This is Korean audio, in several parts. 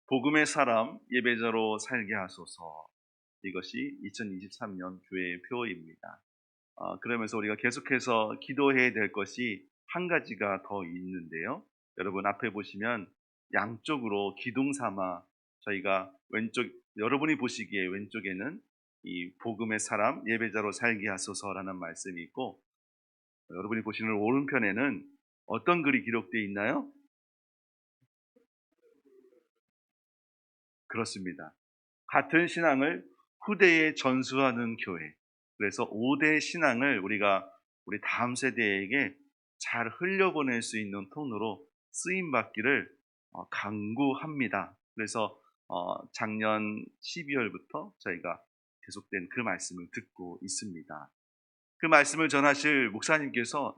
복음의 사람 예배자로 살게 하소서. 이것이 2023년 교회의 표입니다. 그러면서 우리가 계속해서 기도해야 될 것이 한 가지가 더 있는데요. 여러분 앞에 보시면 양쪽으로 기둥 삼아 저희가 여러분이 보시기에 왼쪽에는 이 복음의 사람 예배자로 살게 하소서라는 말씀이 있고, 여러분이 보시는 오른편에는 어떤 글이 기록되어 있나요? 그렇습니다. 같은 신앙을 후대에 전수하는 교회. 그래서 5대 신앙을 우리 다음 세대에게 잘 흘려보낼 수 있는 통로로 쓰임 받기를 간구합니다. 그래서 작년 12월부터 저희가 계속된 그 말씀을 듣고 있습니다. 그 말씀을 전하실 목사님께서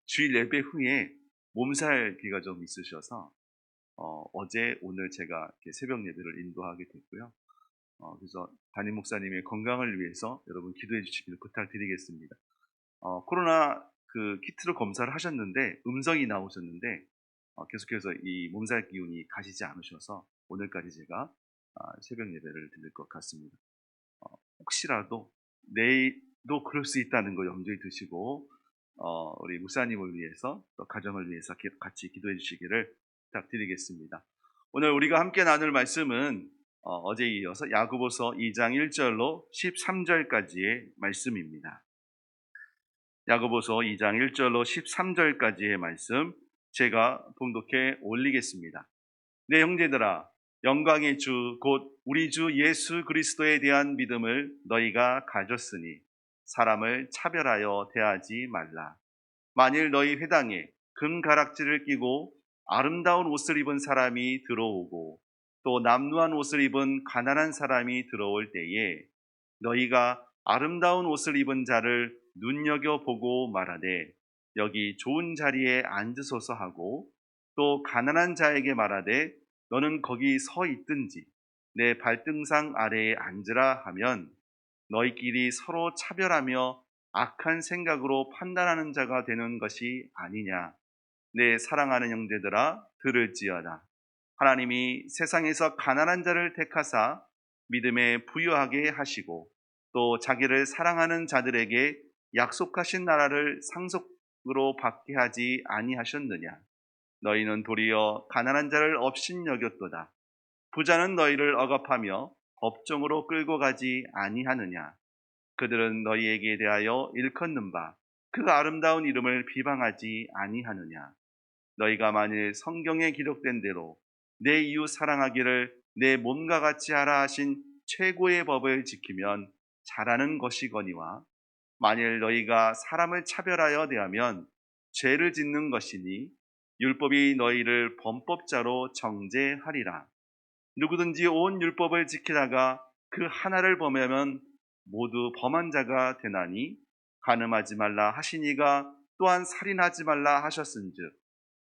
주일 예배 후에 몸살기가 좀 있으셔서 어제 오늘 제가 이렇게 새벽 예배를 인도하게 됐고요. 그래서 담임 목사님의 건강을 위해서 여러분 기도해 주시기를 부탁드리겠습니다. 코로나 그 키트로 검사를 하셨는데 음성이 나오셨는데 계속해서 이 몸살 기운이 가시지 않으셔서 오늘까지 제가 새벽 예배를 드릴 것 같습니다. 혹시라도 내일도 그럴 수 있다는 거 염두에 두시고 우리 목사님을 위해서 또 가정을 위해서 같이 기도해 주시기를 부탁드리겠습니다. 오늘 우리가 함께 나눌 말씀은 어제에 이어서 야고보서 2장 1절로 13절까지의 말씀입니다. 야고보서 2장 1절로 13절까지의 말씀 제가 봉독해 올리겠습니다. 내 형제들아, 영광의 주 곧 우리 주 예수 그리스도에 대한 믿음을 너희가 가졌으니 사람을 차별하여 대하지 말라. 만일 너희 회당에 금가락지를 끼고 아름다운 옷을 입은 사람이 들어오고 또 남루한 옷을 입은 가난한 사람이 들어올 때에 너희가 아름다운 옷을 입은 자를 눈여겨보고 말하되 여기 좋은 자리에 앉으소서 하고, 또 가난한 자에게 말하되 너는 거기 서 있든지 내 발등상 아래에 앉으라 하면 너희끼리 서로 차별하며 악한 생각으로 판단하는 자가 되는 것이 아니냐. 내 사랑하는 형제들아, 들을지어다. 하나님이 세상에서 가난한 자를 택하사 믿음에 부유하게 하시고 또 자기를 사랑하는 자들에게 약속하신 나라를 상속으로 받게 하지 아니하셨느냐. 너희는 도리어 가난한 자를 업신여겼도다. 부자는 너희를 억압하며 법정으로 끌고 가지 아니하느냐. 그들은 너희에게 대하여 일컫는 바 그 아름다운 이름을 비방하지 아니하느냐. 너희가 만일 성경에 기록된 대로 내 이웃 사랑하기를 내 몸과 같이 하라 하신 최고의 법을 지키면 잘하는 것이거니와, 만일 너희가 사람을 차별하여 대하면 죄를 짓는 것이니 율법이 너희를 범법자로 정죄하리라. 누구든지 온 율법을 지키다가 그 하나를 범하면 모두 범한 자가 되나니, 간음하지 말라 하시니가 또한 살인하지 말라 하셨은즉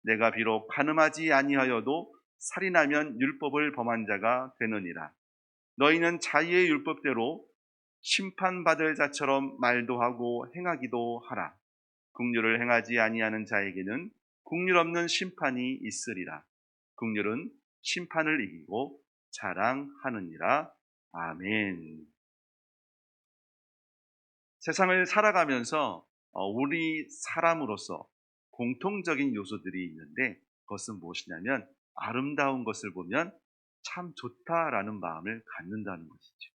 내가 비록 간음하지 아니하여도 살인하면 율법을 범한 자가 되느니라. 너희는 자유의 율법대로 심판받을 자처럼 말도 하고 행하기도 하라. 긍휼을 행하지 아니하는 자에게는 긍휼 없는 심판이 있으리라. 긍휼은 심판을 이기고 자랑하느니라. 아멘. 세상을 살아가면서 우리 사람으로서 공통적인 요소들이 있는데, 그것은 무엇이냐면 아름다운 것을 보면 참 좋다라는 마음을 갖는다는 것이죠.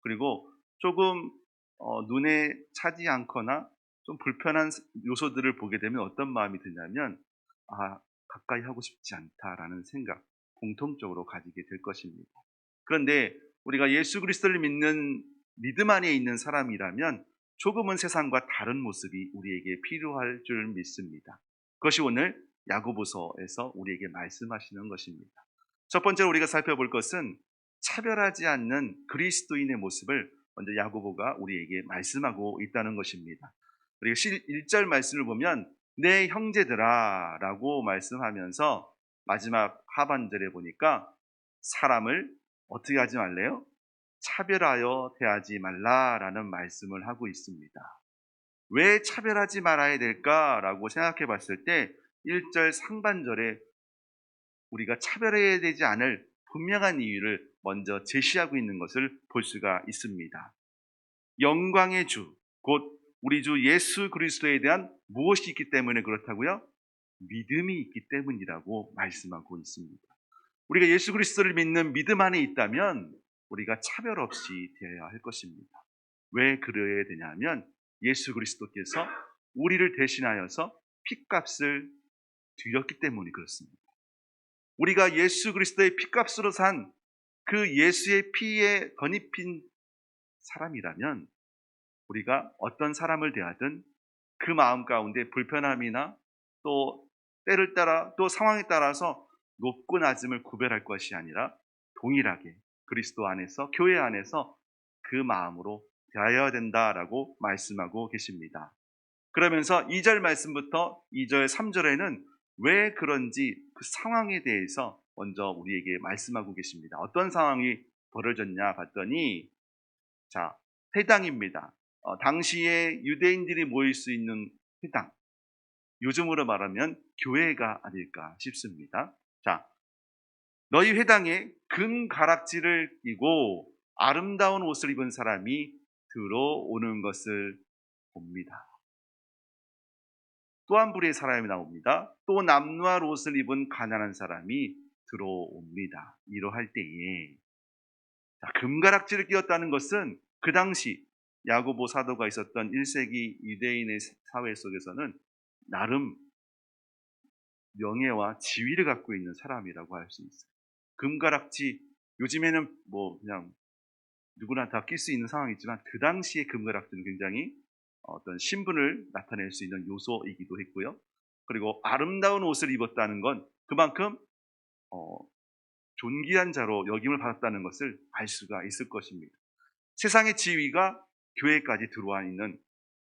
그리고 조금 눈에 차지 않거나 좀 불편한 요소들을 보게 되면 어떤 마음이 드냐면 가까이 하고 싶지 않다라는 생각, 공통적으로 가지게 될 것입니다. 그런데 우리가 예수 그리스도를 믿는 믿음 안에 있는 사람이라면 조금은 세상과 다른 모습이 우리에게 필요할 줄 믿습니다. 그것이 오늘 야고보서에서 우리에게 말씀하시는 것입니다. 첫 번째로 우리가 살펴볼 것은 차별하지 않는 그리스도인의 모습을 먼저 야고보가 우리에게 말씀하고 있다는 것입니다. 우리가 1절 말씀을 보면 내 형제들아 라고 말씀하면서 마지막 하반절에 보니까 사람을 어떻게 하지 말래요? 차별하여 대하지 말라라는 말씀을 하고 있습니다. 왜 차별하지 말아야 될까라고 생각해 봤을 때 1절 상반절에 우리가 차별해야 되지 않을 분명한 이유를 먼저 제시하고 있는 것을 볼 수가 있습니다. 영광의 주, 곧 우리 주 예수 그리스도에 대한 무엇이 있기 때문에 그렇다고요? 믿음이 있기 때문이라고 말씀하고 있습니다. 우리가 예수 그리스도를 믿는 믿음 안에 있다면 우리가 차별 없이 되어야 할 것입니다. 왜 그래야 되냐면 예수 그리스도께서 우리를 대신하여서 핏값을 드렸기 때문에 그렇습니다. 우리가 예수 그리스도의 핏값으로 산 그 예수의 피에 덧입힌 사람이라면 우리가 어떤 사람을 대하든 그 마음 가운데 불편함이나 또 때를 따라 또 상황에 따라서 높고 낮음을 구별할 것이 아니라 동일하게 그리스도 안에서 교회 안에서 그 마음으로 대하여야 된다라고 말씀하고 계십니다. 그러면서 2절 말씀부터 2절 3절에는 왜 그런지 그 상황에 대해서 먼저 우리에게 말씀하고 계십니다. 어떤 상황이 벌어졌냐 봤더니 회당입니다. 당시에 유대인들이 모일 수 있는 회당, 요즘으로 말하면 교회가 아닐까 싶습니다. 너희 회당에 금가락지를 끼고 아름다운 옷을 입은 사람이 들어오는 것을 봅니다. 또 한 부류의 사람이 나옵니다. 또 남루한 옷을 입은 가난한 사람이 들어옵니다. 이러할 때에 금가락지를 끼웠다는 것은 그 당시 야고보 사도가 있었던 1세기 유대인의 사회 속에서는 나름 명예와 지위를 갖고 있는 사람이라고 할 수 있어요. 금가락지, 요즘에는 뭐 그냥 누구나 다 낄 수 있는 상황이지만 그 당시에 금가락지는 굉장히 어떤 신분을 나타낼 수 있는 요소이기도 했고요. 그리고 아름다운 옷을 입었다는 건 그만큼 존귀한 자로 여김을 받았다는 것을 알 수가 있을 것입니다. 세상의 지위가 교회까지 들어와 있는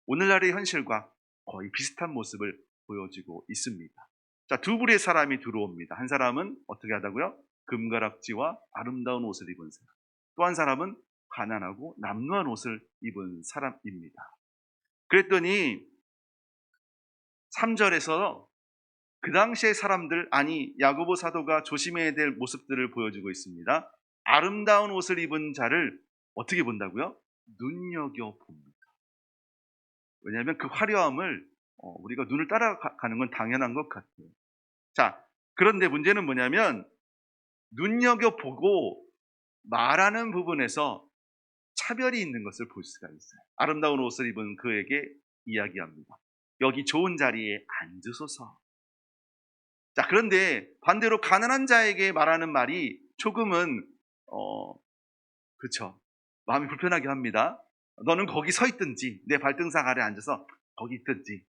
오늘날의 현실과 거의 비슷한 모습을 보여주고 있습니다. 두 부류의 사람이 들어옵니다. 한 사람은 어떻게 하다고요? 금가락지와 아름다운 옷을 입은 사람. 또 한 사람은 가난하고 남루한 옷을 입은 사람입니다. 그랬더니 3절에서 그 당시의 사람들, 아니 야고보 사도가 조심해야 될 모습들을 보여주고 있습니다. 아름다운 옷을 입은 자를 어떻게 본다고요? 눈여겨봅니다. 왜냐하면 그 화려함을 우리가 눈을 따라가는 건 당연한 것 같아요. 그런데 문제는 뭐냐면 눈여겨보고 말하는 부분에서 차별이 있는 것을 볼 수가 있어요. 아름다운 옷을 입은 그에게 이야기합니다. 여기 좋은 자리에 앉으소서. 그런데 반대로 가난한 자에게 말하는 말이 조금은 그렇죠. 마음이 불편하게 합니다. 너는 거기 서 있든지 내 발등상 아래 앉아서 거기 있든지.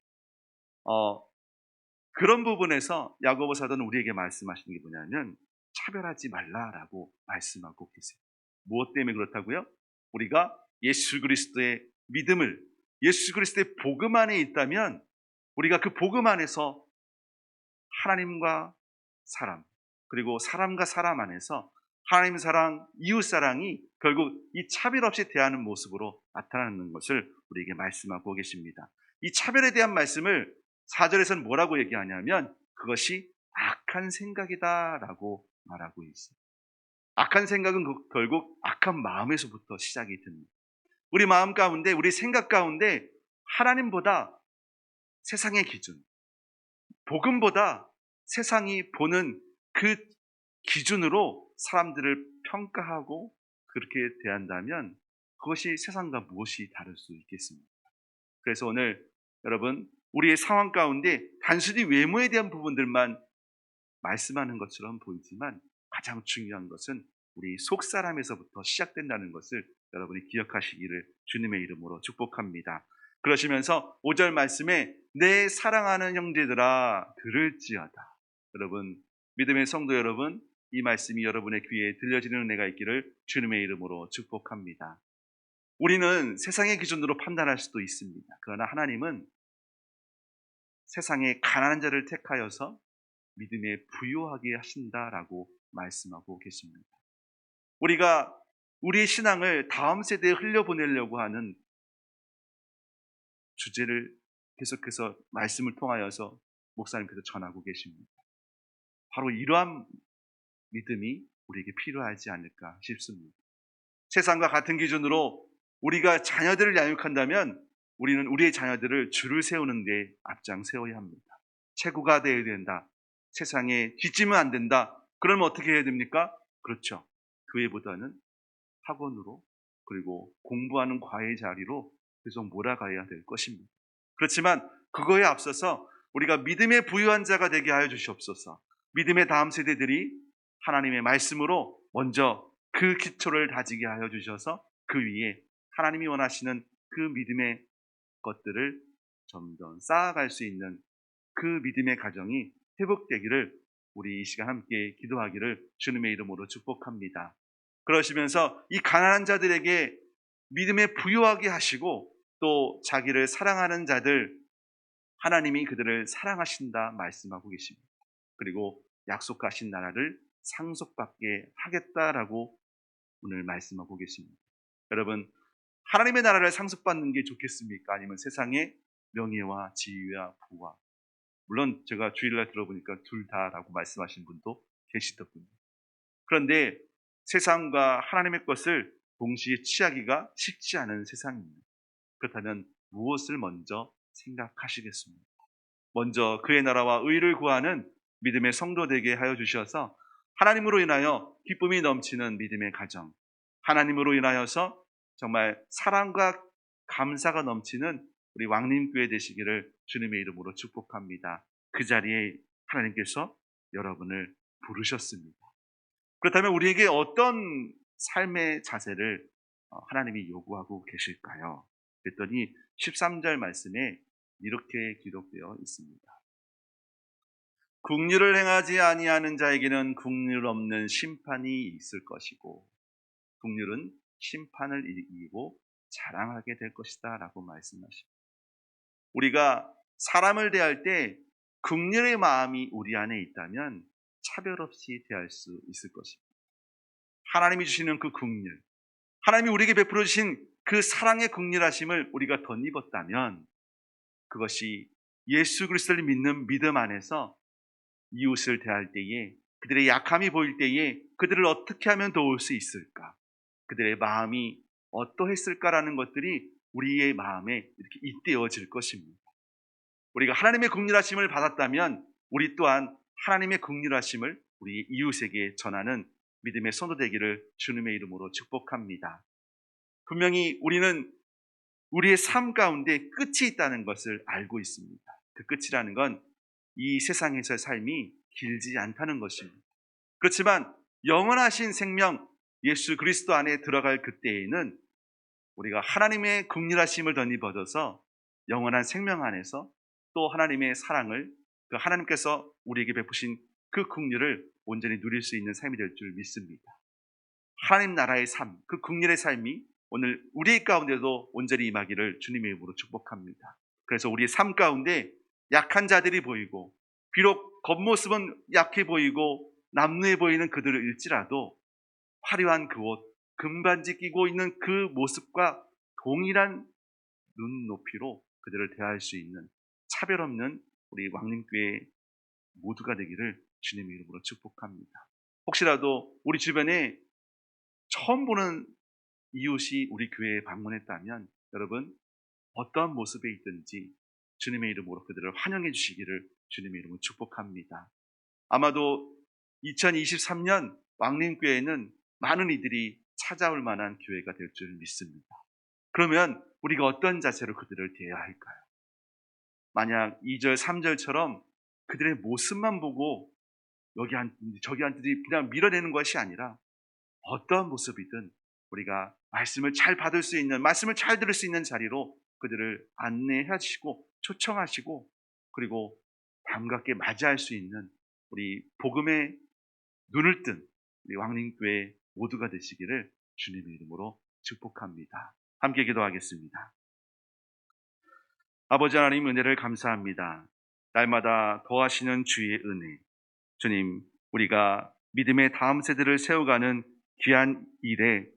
그런 부분에서 야고보 사도는 우리에게 말씀하시는 게 뭐냐면 차별하지 말라라고 말씀하고 계세요. 무엇 때문에 그렇다고요? 우리가 예수 그리스도의 믿음을, 예수 그리스도의 복음 안에 있다면 우리가 그 복음 안에서 하나님과 사람, 그리고 사람과 사람 안에서 하나님 사랑, 이웃 사랑이 결국 이 차별 없이 대하는 모습으로 나타나는 것을 우리에게 말씀하고 계십니다. 이 차별에 대한 말씀을 4절에서는 뭐라고 얘기하냐면 그것이 악한 생각이다라고 말하고 있어요. 악한 생각은 결국 악한 마음에서부터 시작이 됩니다. 우리 마음 가운데, 우리 생각 가운데 하나님보다 세상의 기준, 복음보다 세상이 보는 그 기준으로 사람들을 평가하고 그렇게 대한다면 그것이 세상과 무엇이 다를 수 있겠습니까? 그래서 오늘 여러분, 우리의 상황 가운데 단순히 외모에 대한 부분들만 말씀하는 것처럼 보이지만 가장 중요한 것은 우리 속사람에서부터 시작된다는 것을 여러분이 기억하시기를 주님의 이름으로 축복합니다. 그러시면서 5절 말씀에 내 사랑하는 형제들아 들을지어다. 여러분, 믿음의 성도 여러분, 이 말씀이 여러분의 귀에 들려지는 은혜가 있기를 주님의 이름으로 축복합니다. 우리는 세상의 기준으로 판단할 수도 있습니다. 그러나 하나님은 세상의 가난한 자를 택하여서 믿음에 부유하게 하신다라고 말씀하고 계십니다. 우리가 우리의 신앙을 다음 세대에 흘려보내려고 하는 주제를 계속해서 말씀을 통하여서 목사님께서 전하고 계십니다. 바로 이러한 믿음이 우리에게 필요하지 않을까 싶습니다. 세상과 같은 기준으로 우리가 자녀들을 양육한다면 우리는 우리의 자녀들을 줄을 세우는 데 앞장 세워야 합니다. 최고가 되어야 된다. 세상에 뒤지면 안 된다. 그러면 어떻게 해야 됩니까? 그렇죠. 교회보다는 학원으로 그리고 공부하는 과외 자리로 계속 몰아가야 될 것입니다. 그렇지만 그거에 앞서서 우리가 믿음의 부유한 자가 되게 하여 주시옵소서. 믿음의 다음 세대들이 하나님의 말씀으로 먼저 그 기초를 다지게 하여 주셔서 그 위에 하나님이 원하시는 그 믿음의 것들을 점점 쌓아갈 수 있는 그 믿음의 가정이 회복되기를 우리 이 시간 함께 기도하기를 주님의 이름으로 축복합니다. 그러시면서 이 가난한 자들에게 믿음에 부유하게 하시고 또 자기를 사랑하는 자들 하나님이 그들을 사랑하신다 말씀하고 계십니다. 그리고 약속하신 나라를 상속받게 하겠다라고 오늘 말씀하고 계십니다. 여러분, 하나님의 나라를 상속받는 게 좋겠습니까? 아니면 세상의 명예와 지위와 부와, 물론 제가 주일날 들어보니까 둘 다라고 말씀하신 분도 계시더군요. 그런데 세상과 하나님의 것을 동시에 취하기가 쉽지 않은 세상입니다. 그렇다면 무엇을 먼저 생각하시겠습니까? 먼저 그의 나라와 의를 구하는 믿음의 성도 되게 하여 주셔서 하나님으로 인하여 기쁨이 넘치는 믿음의 가정, 하나님으로 인하여서 정말 사랑과 감사가 넘치는 우리 왕림교회 되시기를 주님의 이름으로 축복합니다. 그 자리에 하나님께서 여러분을 부르셨습니다. 그렇다면 우리에게 어떤 삶의 자세를 하나님이 요구하고 계실까요? 그랬더니 13절 말씀에 이렇게 기록되어 있습니다. 긍휼을 행하지 아니하는 자에게는 긍휼 없는 심판이 있을 것이고 긍휼은 심판을 이기고 자랑하게 될 것이다 라고 말씀하십니다. 우리가 사람을 대할 때 긍휼의 마음이 우리 안에 있다면 차별 없이 대할 수 있을 것입니다. 하나님이 주시는 그 긍휼, 하나님이 우리에게 베풀어 주신 그 사랑의 긍휼하심을 우리가 덧입었다면 그것이 예수 그리스도를 믿는 믿음 안에서 이웃을 대할 때에 그들의 약함이 보일 때에 그들을 어떻게 하면 도울 수 있을까? 그들의 마음이 어떠했을까라는 것들이 우리의 마음에 이렇게 잇대어질 것입니다. 우리가 하나님의 긍휼하심을 받았다면 우리 또한 하나님의 긍휼하심을 우리 이웃에게 전하는 믿음의 성도 되기를 주님의 이름으로 축복합니다. 분명히 우리는 우리의 삶 가운데 끝이 있다는 것을 알고 있습니다. 그 끝이라는 건 이 세상에서의 삶이 길지 않다는 것입니다. 그렇지만 영원하신 생명 예수 그리스도 안에 들어갈 그때에는 우리가 하나님의 긍휼하심을 덧입어져서 영원한 생명 안에서 또 하나님의 사랑을 그 하나님께서 우리에게 베푸신 그 긍휼을 온전히 누릴 수 있는 삶이 될 줄 믿습니다. 하나님 나라의 삶, 그 긍휼의 삶이 오늘 우리 가운데도 온전히 임하기를 주님의 이름으로 축복합니다. 그래서 우리의 삶 가운데 약한 자들이 보이고 비록 겉모습은 약해 보이고 남루해 보이는 그들을 일지라도 화려한 그 옷, 금반지 끼고 있는 그 모습과 동일한 눈높이로 그들을 대할 수 있는 차별 없는 우리 왕림교회 모두가 되기를 주님의 이름으로 축복합니다. 혹시라도 우리 주변에 처음 보는 이웃이 우리 교회에 방문했다면 여러분 어떠한 모습에 있든지 주님의 이름으로 그들을 환영해 주시기를 주님의 이름으로 축복합니다. 아마도 2023년 왕림교회는 많은 이들이 찾아올 만한 교회가 될 줄 믿습니다. 그러면 우리가 어떤 자세로 그들을 대해야 할까요? 만약 2절, 3절처럼 그들의 모습만 보고 여기 앉든지 저기 앉든지 그냥 밀어내는 것이 아니라 어떠한 모습이든 우리가 말씀을 잘 받을 수 있는, 말씀을 잘 들을 수 있는 자리로 그들을 안내하시고 초청하시고 그리고 반갑게 맞이할 수 있는 우리 복음의 눈을 뜬 우리 왕림교회 모두가 되시기를 주님의 이름으로 축복합니다. 함께 기도하겠습니다. 아버지 하나님 은혜를 감사합니다. 날마다 더하시는 주의 은혜. 주님, 우리가 믿음의 다음 세대를 세워가는 귀한 일에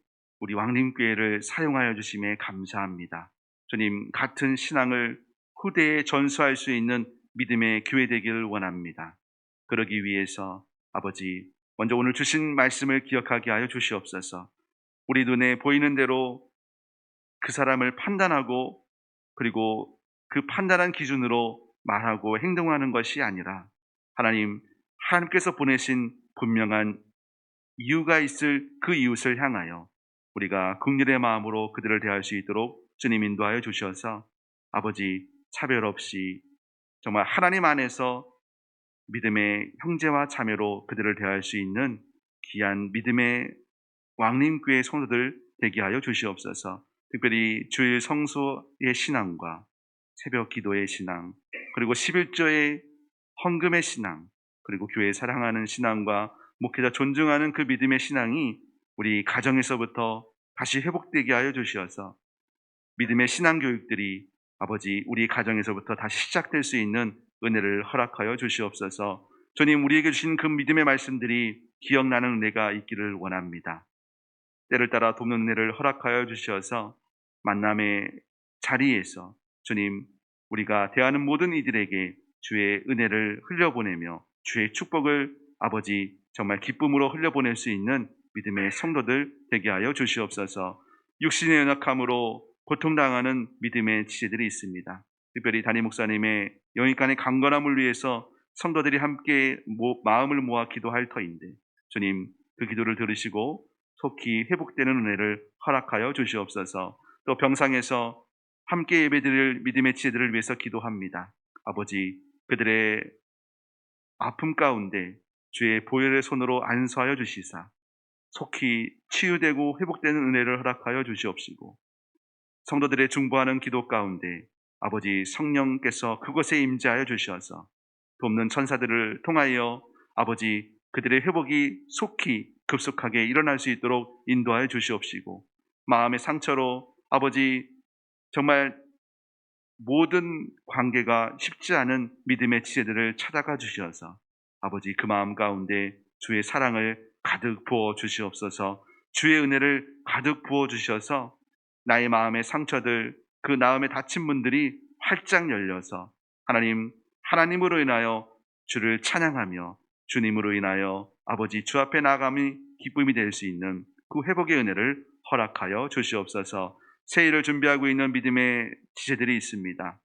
우리 왕림교회를 사용하여 주심에 감사합니다. 주님, 같은 신앙을 후대에 전수할 수 있는 믿음의 교회 되기를 원합니다. 그러기 위해서 아버지 먼저 오늘 주신 말씀을 기억하게 하여 주시옵소서. 우리 눈에 보이는 대로 그 사람을 판단하고 그리고 그 판단한 기준으로 말하고 행동하는 것이 아니라 하나님께서 보내신 분명한 이유가 있을 그 이웃을 향하여 우리가 긍휼의 마음으로 그들을 대할 수 있도록 주님 인도하여 주셔서 아버지 차별 없이 정말 하나님 안에서 믿음의 형제와 자매로 그들을 대할 수 있는 귀한 믿음의 왕림교회 성도들 되게 하여 주시옵소서. 특별히 주일 성소의 신앙과 새벽 기도의 신앙, 그리고 11조의 헌금의 신앙, 그리고 교회 사랑하는 신앙과 목회자 존중하는 그 믿음의 신앙이 우리 가정에서부터 다시 회복되게 하여 주시어서 믿음의 신앙 교육들이 아버지 우리 가정에서부터 다시 시작될 수 있는 은혜를 허락하여 주시옵소서. 주님, 우리에게 주신 그 믿음의 말씀들이 기억나는 은혜가 있기를 원합니다. 때를 따라 돕는 은혜를 허락하여 주시어서 만남의 자리에서 주님, 우리가 대하는 모든 이들에게 주의 은혜를 흘려보내며 주의 축복을 아버지 정말 기쁨으로 흘려보낼 수 있는 믿음의 성도들 되게 하여 주시옵소서. 육신의 연약함으로 고통당하는 믿음의 지체들이 있습니다. 특별히 담임 목사님의 영육간의 강건함을 위해서 성도들이 함께 마음을 모아 기도할 터인데 주님, 그 기도를 들으시고 속히 회복되는 은혜를 허락하여 주시옵소서. 또 병상에서 함께 예배드릴 믿음의 지체들을 위해서 기도합니다. 아버지, 그들의 아픔 가운데 주의 보혈의 손으로 안수하여 주시사 속히 치유되고 회복되는 은혜를 허락하여 주시옵시고, 성도들의 중보하는 기도 가운데 아버지 성령께서 그곳에 임재하여 주셔서 돕는 천사들을 통하여 아버지 그들의 회복이 속히 급속하게 일어날 수 있도록 인도하여 주시옵시고, 마음의 상처로 아버지 정말 모든 관계가 쉽지 않은 믿음의 지체들을 찾아가 주셔서 아버지 그 마음 가운데 주의 사랑을 가득 부어 주시옵소서. 주의 은혜를 가득 부어 주셔서 나의 마음의 상처들, 그 마음에 다친 문들이 활짝 열려서 하나님으로 인하여 주를 찬양하며 주님으로 인하여 아버지 주 앞에 나아감이 기쁨이 될 수 있는 그 회복의 은혜를 허락하여 주시옵소서. 새해를 준비하고 있는 믿음의 지체들이 있습니다.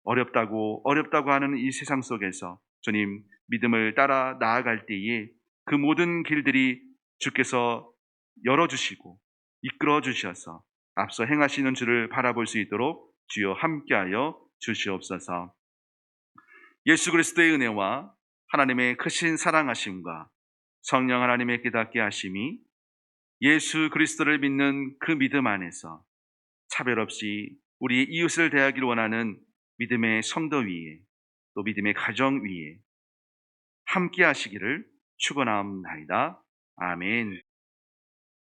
어렵다고 하는 이 세상 속에서 주님 믿음을 따라 나아갈 때에 그 모든 길들이 주께서 열어주시고 이끌어 주셔서 앞서 행하시는 주를 바라볼 수 있도록 주여 함께하여 주시옵소서. 예수 그리스도의 은혜와 하나님의 크신 사랑하심과 성령 하나님의 깨닫게 하심이 예수 그리스도를 믿는 그 믿음 안에서 차별 없이 우리의 이웃을 대하기를 원하는 믿음의 성도 위에 또 믿음의 가정 위에 함께 하시기를 축원하옵나이다. 아멘.